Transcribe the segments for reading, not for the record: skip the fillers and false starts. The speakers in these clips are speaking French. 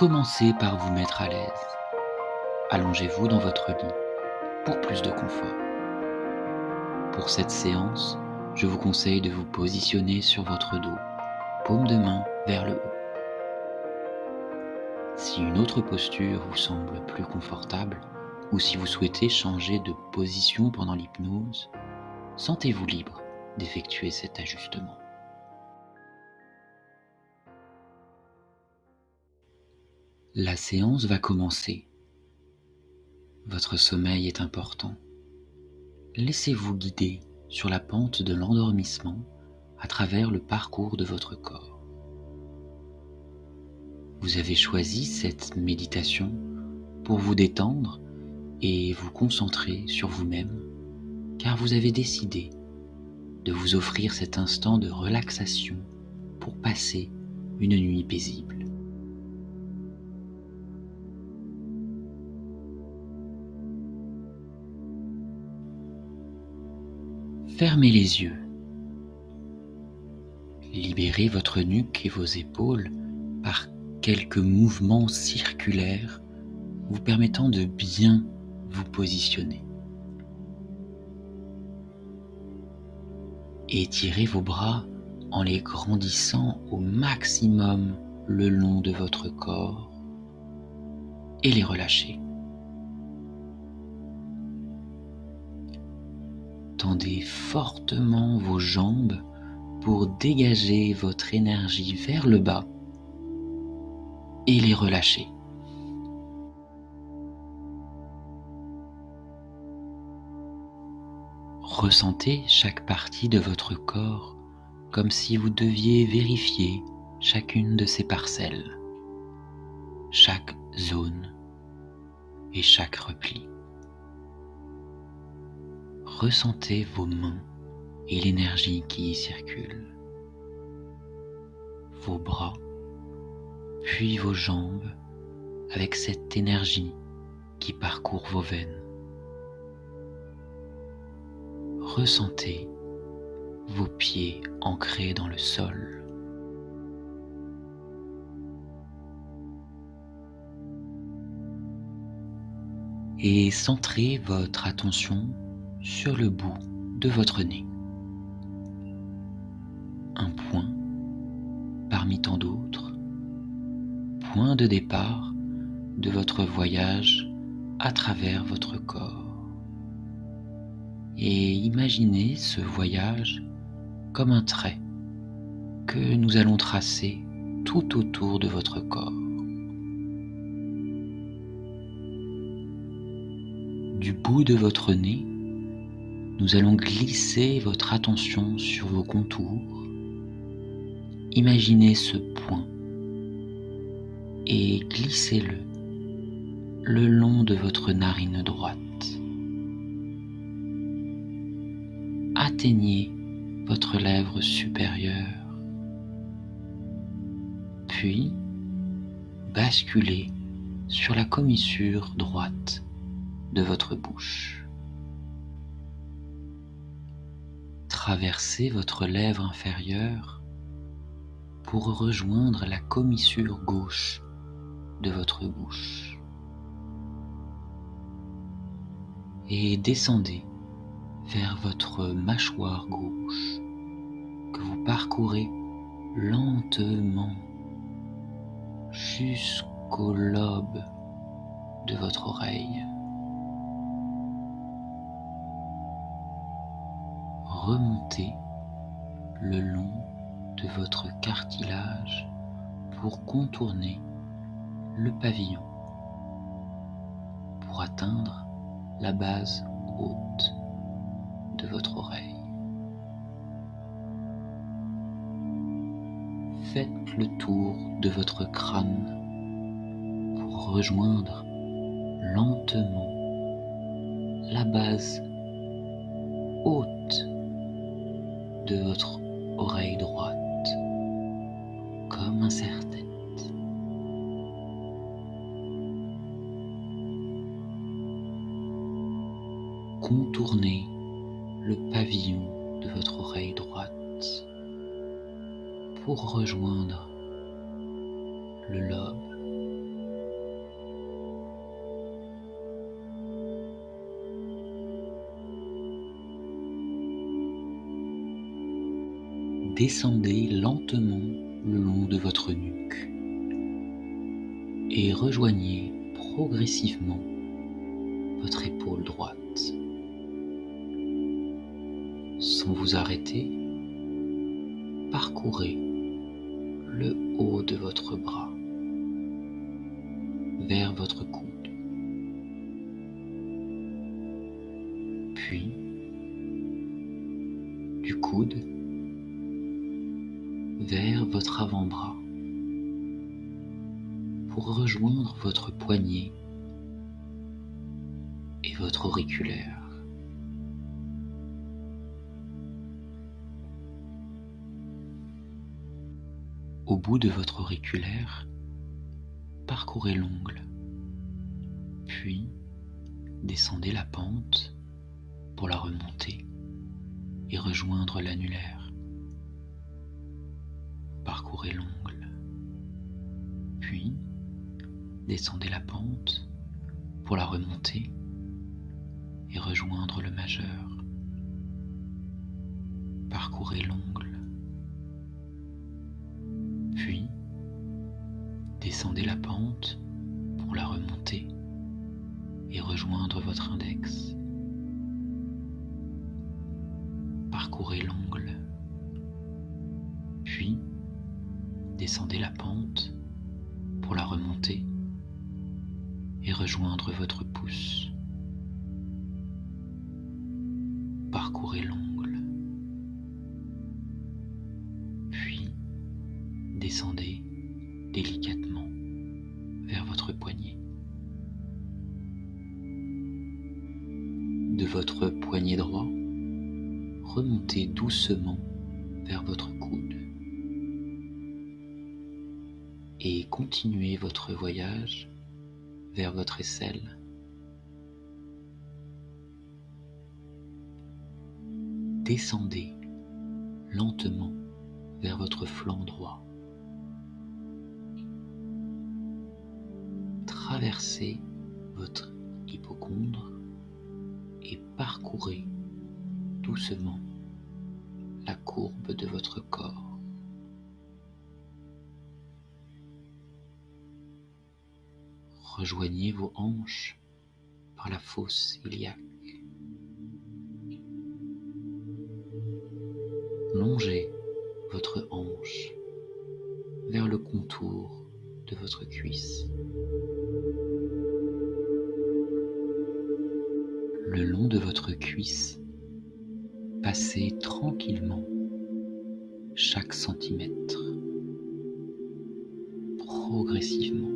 Commencez par vous mettre à l'aise. Allongez-vous dans votre lit pour plus de confort. Pour cette séance, je vous conseille de vous positionner sur votre dos, paume de main vers le haut. Si une autre posture vous semble plus confortable, ou si vous souhaitez changer de position pendant l'hypnose, sentez-vous libre d'effectuer cet ajustement. La séance va commencer. Votre sommeil est important. Laissez-vous guider sur la pente de l'endormissement à travers le parcours de votre corps. Vous avez choisi cette méditation pour vous détendre et vous concentrer sur vous-même, car vous avez décidé de vous offrir cet instant de relaxation pour passer une nuit paisible. Fermez les yeux. Libérez votre nuque et vos épaules par quelques mouvements circulaires vous permettant de bien vous positionner. Étirez vos bras en les grandissant au maximum le long de votre corps et les relâchez. Tendez fortement vos jambes pour dégager votre énergie vers le bas et les relâcher. Ressentez chaque partie de votre corps comme si vous deviez vérifier chacune de ces parcelles, chaque zone et chaque repli. Ressentez vos mains et l'énergie qui y circule, vos bras, puis vos jambes avec cette énergie qui parcourt vos veines. Ressentez vos pieds ancrés dans le sol. Et centrez votre attention sur le bout de votre nez. Un point parmi tant d'autres, point de départ de votre voyage à travers votre corps. Et imaginez ce voyage comme un trait que nous allons tracer tout autour de votre corps. Du bout de votre nez, nous allons glisser votre attention sur vos contours. Imaginez ce point et glissez-le le long de votre narine droite. Atteignez votre lèvre supérieure, puis basculez sur la commissure droite de votre bouche. Traversez votre lèvre inférieure pour rejoindre la commissure gauche de votre bouche. Et descendez vers votre mâchoire gauche que vous parcourez lentement jusqu'au lobe de votre oreille. Remontez le long de votre cartilage pour contourner le pavillon, pour atteindre la base haute de votre oreille. Faites le tour de votre crâne pour rejoindre lentement la base haute de votre oreille droite, comme un serre-tête. Contournez le pavillon de votre oreille droite pour rejoindre le lobe descendez lentement le long de votre nuque et rejoignez progressivement votre épaule droite. Sans vous arrêter, parcourez le haut de votre bras vers votre coude. Puis, du coude vers votre avant-bras pour rejoindre votre poignet et votre auriculaire. Au bout de votre auriculaire, parcourez l'ongle, puis descendez la pente pour la remonter et rejoindre l'annulaire. Parcourez l'ongle, puis descendez la pente pour la remonter et rejoindre le majeur. Parcourez l'ongle, puis descendez la pente pour la remonter et rejoindre votre index. Parcourez l'ongle, puis descendez la pente pour la remonter et rejoindre votre pouce. Parcourez l'ongle, puis descendez délicatement vers votre poignet. De votre poignet droit, remontez doucement vers votre coude et continuez votre voyage vers votre aisselle. Descendez lentement vers votre flanc droit. Traversez votre hypocondre et parcourez doucement la courbe de votre corps. Rejoignez vos hanches par la fosse iliaque. Longez votre hanche vers le contour de votre cuisse. Le long de votre cuisse, passez tranquillement chaque centimètre, progressivement.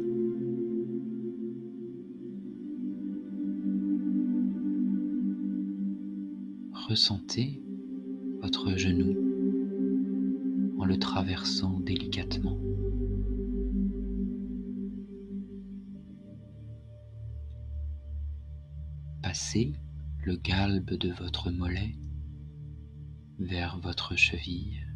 Ressentez votre genou en le traversant délicatement. Passez le galbe de votre mollet vers votre cheville.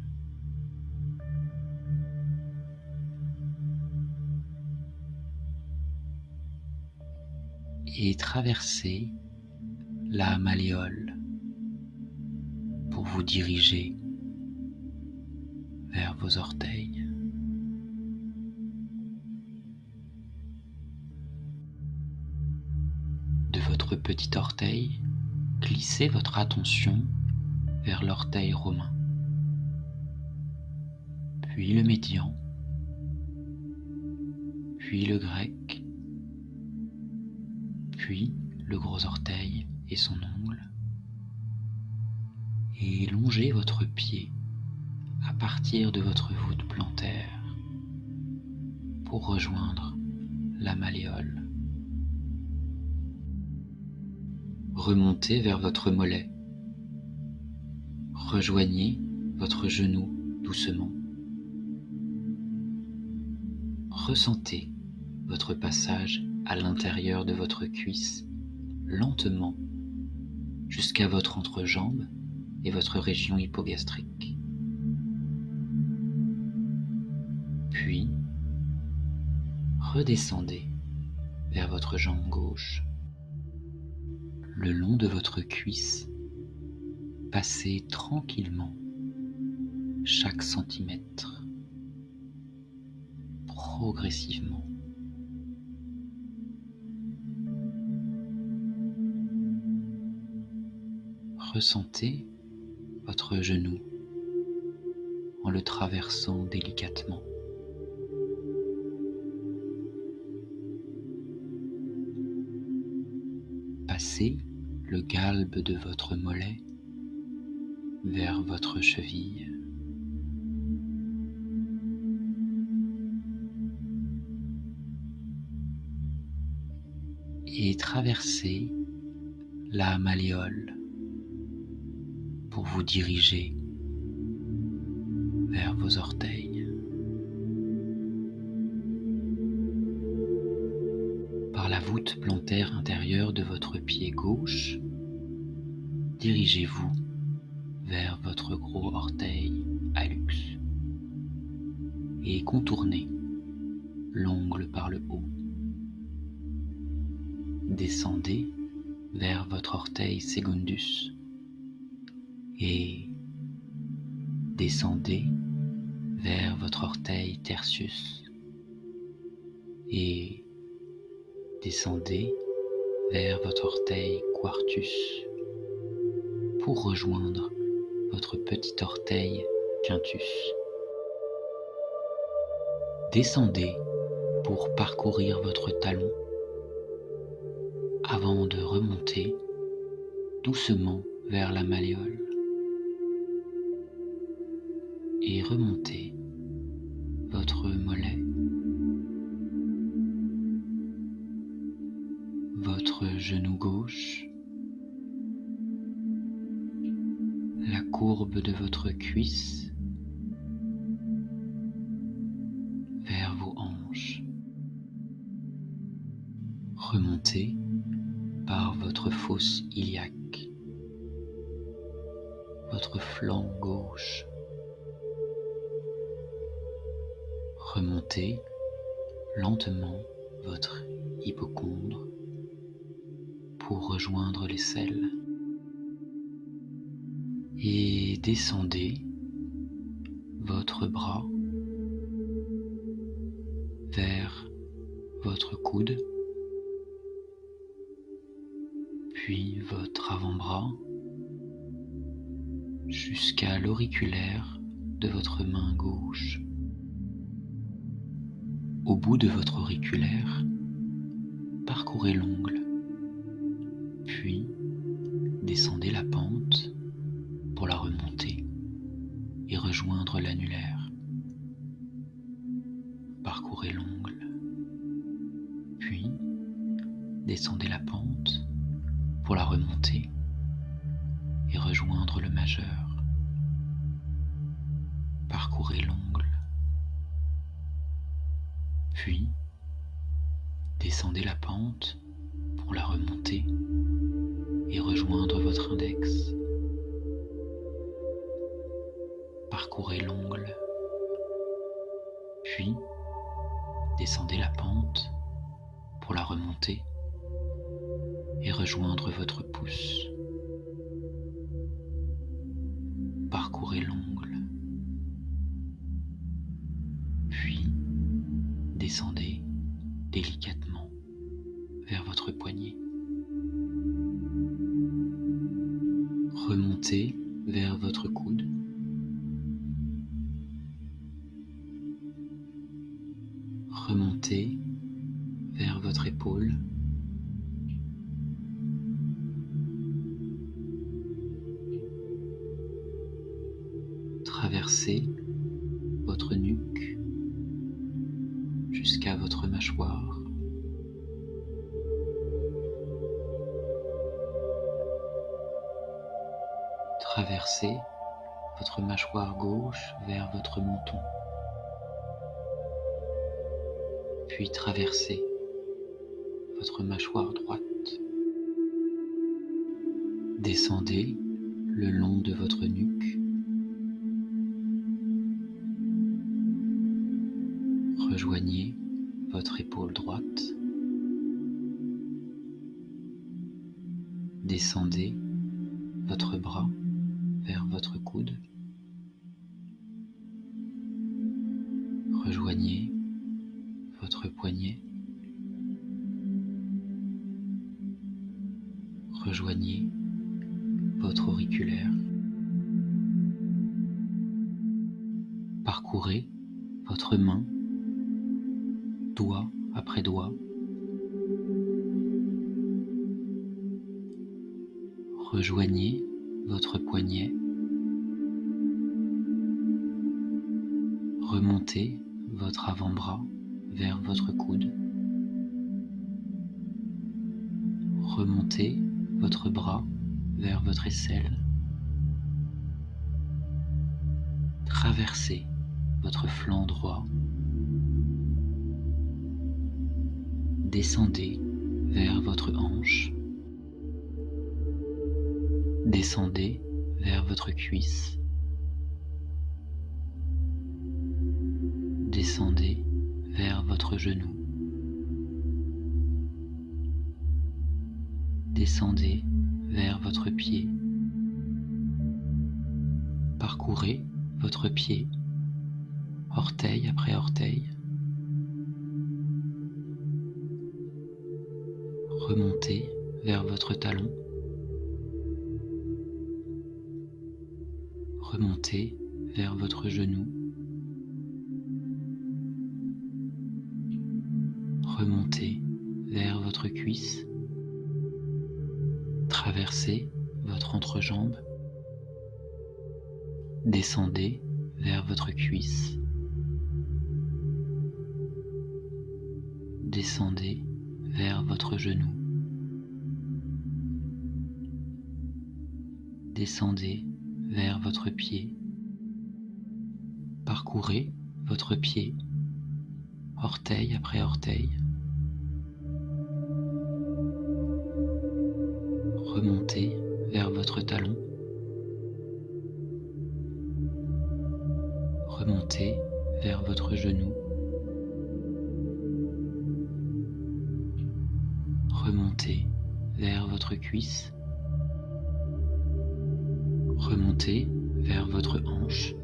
Et traversez la malléole pour vous diriger vers vos orteils. De votre petit orteil, glissez votre attention vers l'orteil romain, puis le médian, puis le grec, puis le gros orteil et son ongle, et longez votre pied à partir de votre voûte plantaire pour rejoindre la malléole. Remontez vers votre mollet. Rejoignez votre genou doucement. Ressentez votre passage à l'intérieur de votre cuisse lentement jusqu'à votre entrejambe et votre région hypogastrique. Puis, redescendez vers votre jambe gauche. Le long de votre cuisse, passez tranquillement chaque centimètre, progressivement. Ressentez votre genou en le traversant délicatement. Passez le galbe de votre mollet vers votre cheville. Et traversez la malléole pour vous diriger vers vos orteils. Par la voûte plantaire intérieure de votre pied gauche, dirigez-vous vers votre gros orteil hallux et contournez l'ongle par le haut. Descendez vers votre orteil secundus et descendez vers votre orteil tertius et descendez vers votre orteil quartus pour rejoindre votre petit orteil quintus. Descendez pour parcourir votre talon avant de remonter doucement vers la malléole et remontez votre mollet, votre genou gauche, la courbe de votre cuisse vers vos hanches. Remontez par votre fosse iliaque, votre flanc gauche. Remontez lentement votre hypocondre pour rejoindre l'aisselle et descendez votre bras vers votre coude, puis votre avant-bras jusqu'à l'auriculaire de votre main gauche. Au bout de votre auriculaire, parcourez l'ongle, puis descendez la pente pour la remonter et rejoindre l'annulaire. Parcourez l'ongle, puis descendez la pente pour la remonter et rejoindre le majeur. Parcourez l'ongle, puis descendez la pente pour la remonter et rejoindre votre index. Parcourez l'ongle, puis descendez la pente pour la remonter et rejoindre votre pouce. Parcourez l'ongle, puis descendez délicatement vers votre poignet. Remontez vers votre coude. Remontez vers votre épaule. Traversez votre nuque jusqu'à votre mâchoire. Traversez votre mâchoire gauche vers votre menton. Puis traversez votre mâchoire droite. Descendez le long de votre nuque. Rejoignez votre épaule droite. Descendez votre bras vers votre coude. Rejoignez votre poignet. Rejoignez votre auriculaire. Parcourez votre main, doigt après doigt. Rejoignez votre poignet. Remontez votre avant-bras vers votre coude. Remontez votre bras vers votre aisselle. Traversez votre flanc droit. Descendez vers votre hanche. Descendez vers votre cuisse. Descendez vers votre genou. Descendez vers votre pied. Parcourez votre pied, orteil après orteil. Remontez vers votre talon. Remontez vers votre genou. Remontez vers votre cuisse. Traversez votre entrejambe. Descendez vers votre cuisse. Descendez vers votre genou. Descendez vers votre pied. Parcourez votre pied, orteil après orteil. Remontez vers votre talon. Remontez vers votre genou. Remontez vers votre cuisse. Remontez vers votre hanche.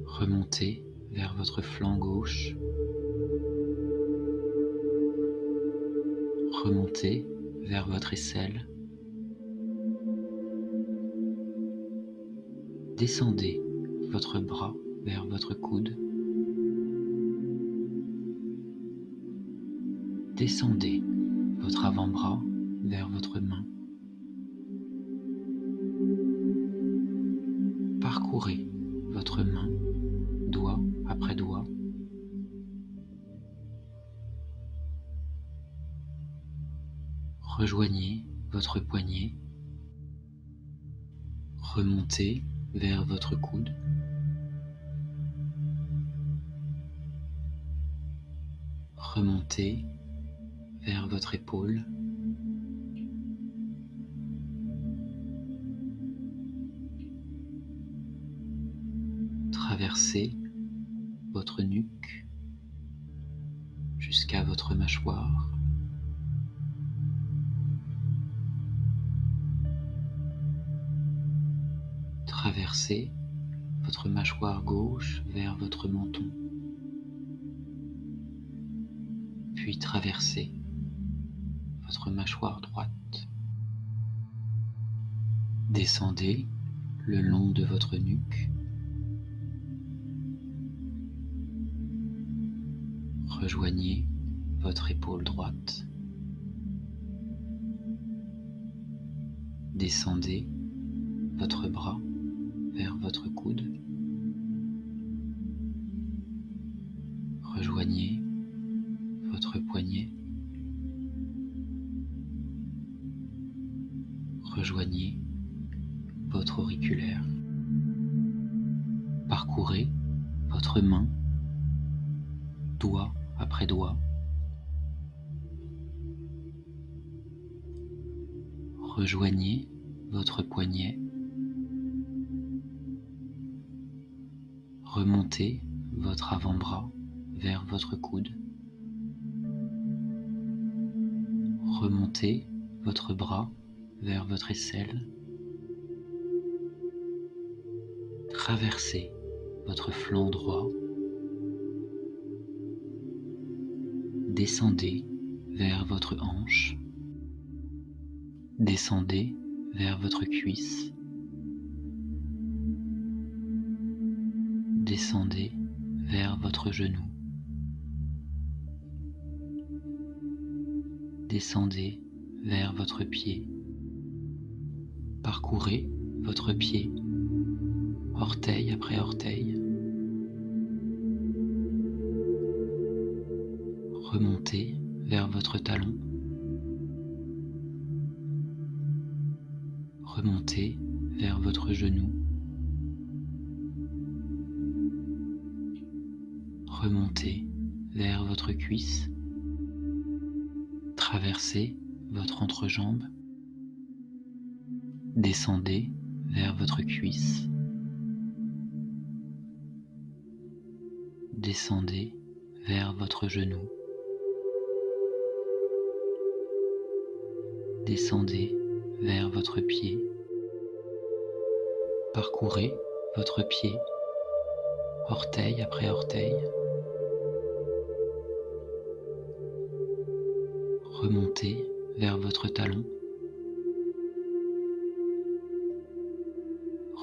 Remontez vers votre flanc gauche. Remontez vers votre aisselle. Descendez votre bras vers votre coude. Descendez votre avant-bras vers votre main. Parcourez votre main, doigt après doigt. Rejoignez votre poignet. Remontez vers votre coude. Remontez vers votre épaule. Traversez votre nuque jusqu'à votre mâchoire. Traversez votre mâchoire gauche vers votre menton. Puis traversez votre mâchoire droite. Descendez le long de votre nuque. Rejoignez votre épaule droite. Descendez votre bras vers votre coude. Rejoignez votre poignet. Rejoignez votre auriculaire. Parcourez votre main, doigt après doigt. Rejoignez votre poignet. Remontez votre avant-bras vers votre coude. Remontez votre bras vers votre aisselle. traversez votre flanc droit, descendez vers votre hanche, descendez vers votre cuisse, descendez vers votre genou, descendez vers votre pied, parcourez votre pied, orteil après orteil, remontez vers votre talon, remontez vers votre genou, remontez vers votre cuisse, traversez votre entrejambe, descendez vers votre cuisse, descendez vers votre genou, descendez vers votre pied, parcourez votre pied, orteil après orteil, remontez vers votre talon,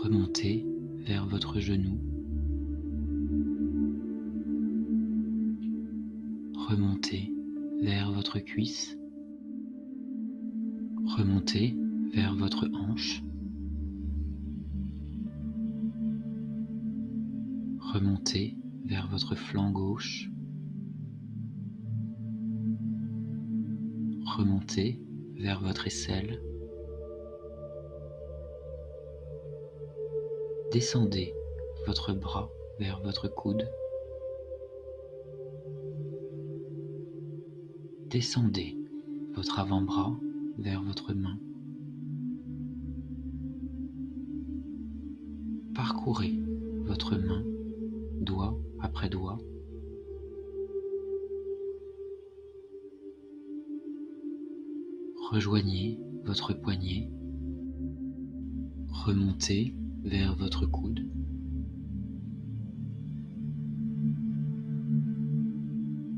remontez vers votre genou, remontez vers votre cuisse, remontez vers votre hanche, remontez vers votre flanc gauche, remontez vers votre aisselle, descendez votre bras vers votre coude, descendez votre avant-bras vers votre main, parcourez votre main, doigt après doigt, rejoignez votre poignet, remontez vers votre coude,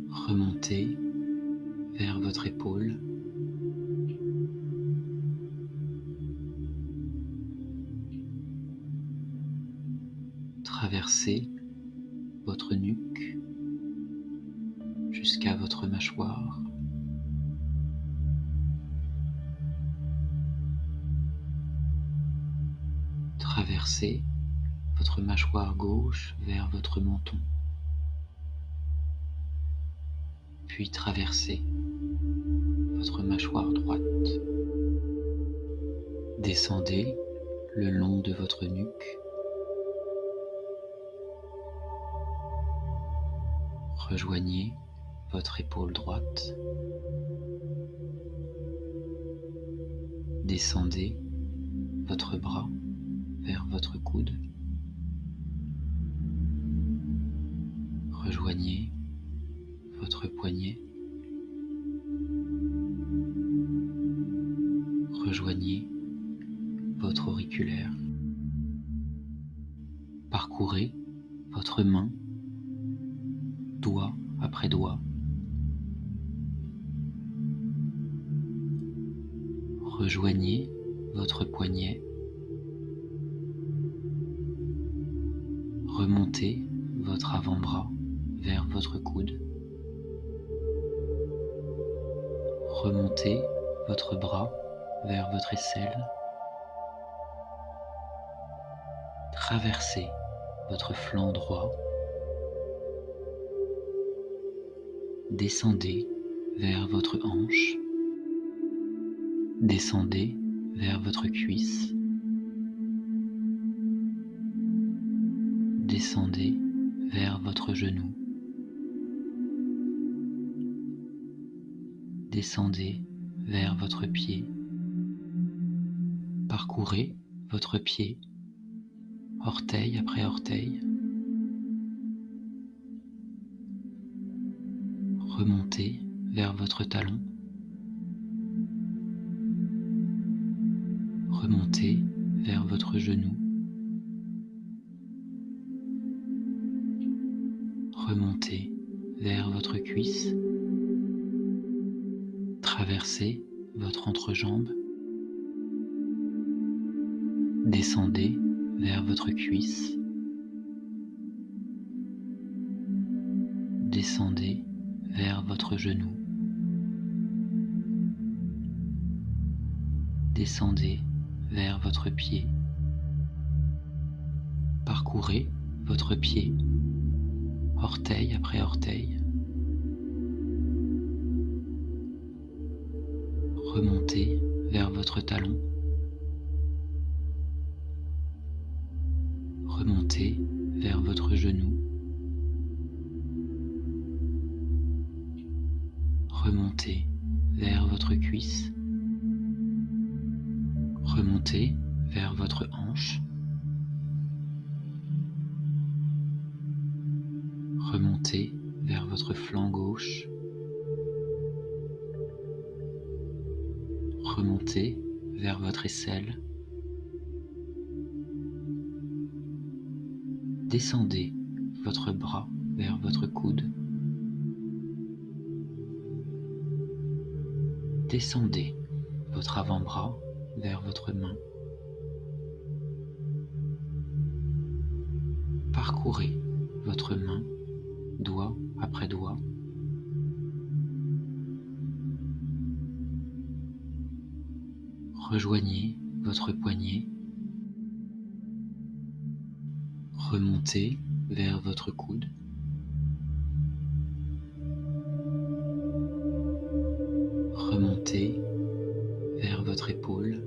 remontez vers votre épaule, traversez votre nuque jusqu'à votre mâchoire, traversez votre mâchoire gauche vers votre menton, puis traversez votre mâchoire droite. Descendez le long de votre nuque, rejoignez votre épaule droite, descendez votre bras vers votre coude, rejoignez votre poignet, rejoignez votre auriculaire, parcourez votre main, doigt après doigt, rejoignez votre poignet, remontez votre avant-bras vers votre coude, remontez votre bras vers votre aisselle, traversez votre flanc droit, descendez vers votre hanche, descendez vers votre cuisse, descendez vers votre genou, descendez vers votre pied, parcourez votre pied, orteil après orteil, remontez vers votre talon, remontez vers votre genou, Remontez vers votre cuisse, traversez votre entrejambe, descendez vers votre cuisse, descendez vers votre genou, descendez vers votre pied, parcourez votre pied, orteil après orteil, remontez vers votre talon, remontez vers votre genou, remontez vers votre cuisse, remontez vers votre hanche, remontez vers votre flanc gauche, remontez vers votre aisselle, descendez votre bras vers votre coude, descendez votre avant-bras vers votre main, parcourez votre main, doigt après doigt, rejoignez votre poignet, remontez vers votre coude, remontez vers votre épaule,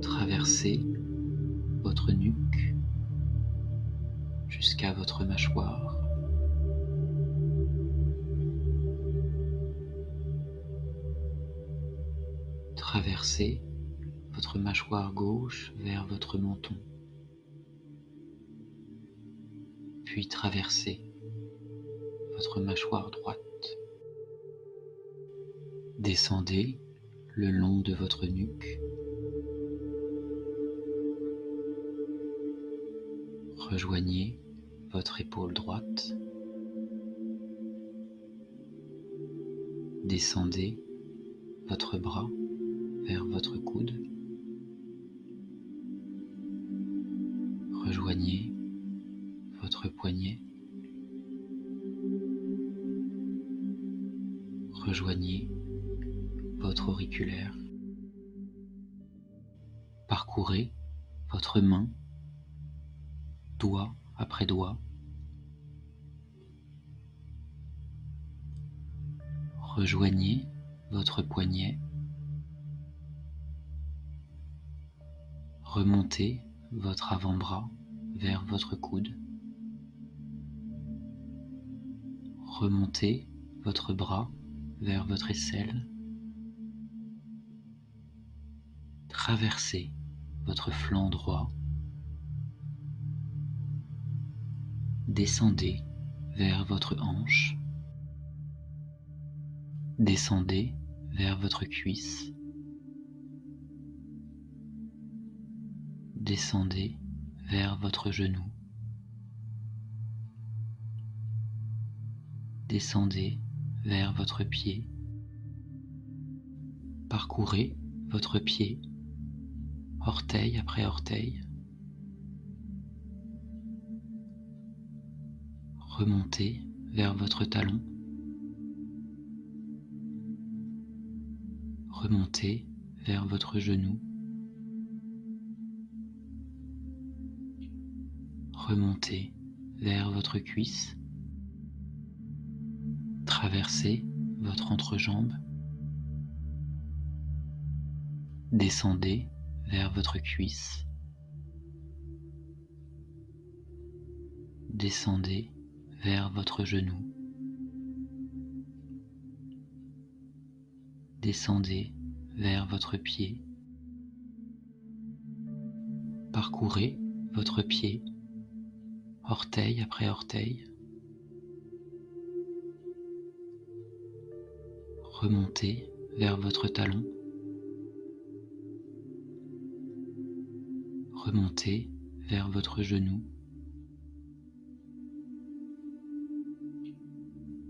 traversez votre nuque jusqu'à votre mâchoire, traversez votre mâchoire gauche vers votre menton, puis traversez votre mâchoire droite. Descendez le long de votre nuque, rejoignez votre épaule droite, descendez votre bras vers votre coude, rejoignez votre poignet, rejoignez votre auriculaire, parcourez votre main, doigt après doigt, rejoignez votre poignet, remontez votre avant-bras vers votre coude, remontez votre bras vers votre aisselle, traversez votre flanc droit, descendez vers votre hanche, descendez vers votre cuisse, descendez vers votre genou, descendez vers votre pied, parcourez votre pied, orteil après orteil, remontez vers votre talon, remontez vers votre genou, remontez vers votre cuisse, traversez votre entrejambe, descendez vers votre cuisse, descendez vers votre genou, descendez vers votre pied, parcourez votre pied, orteil après orteil, remontez vers votre talon, Remontez vers votre genou.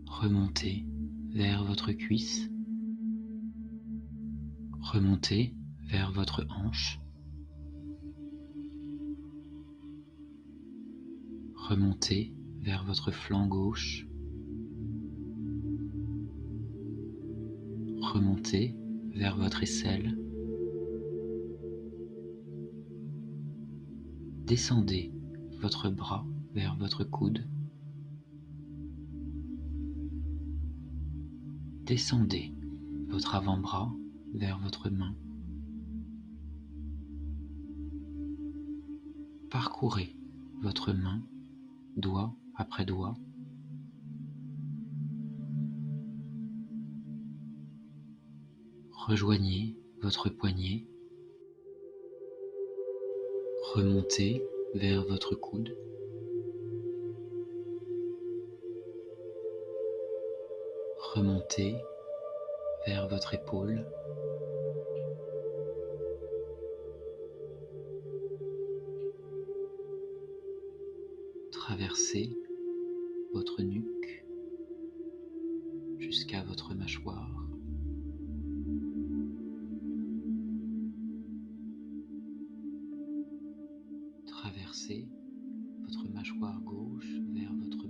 Remontez vers votre cuisse. Remontez vers votre hanche. Remontez vers votre flanc gauche. Remontez vers votre aisselle. Descendez votre bras vers votre coude. Descendez votre avant-bras vers votre main. Parcourez votre main, doigt après doigt. Rejoignez votre poignet. Remontez vers votre coude. Remontez vers votre épaule. Traversez votre nuque jusqu'à votre mâchoire. Traversez votre mâchoire gauche vers votre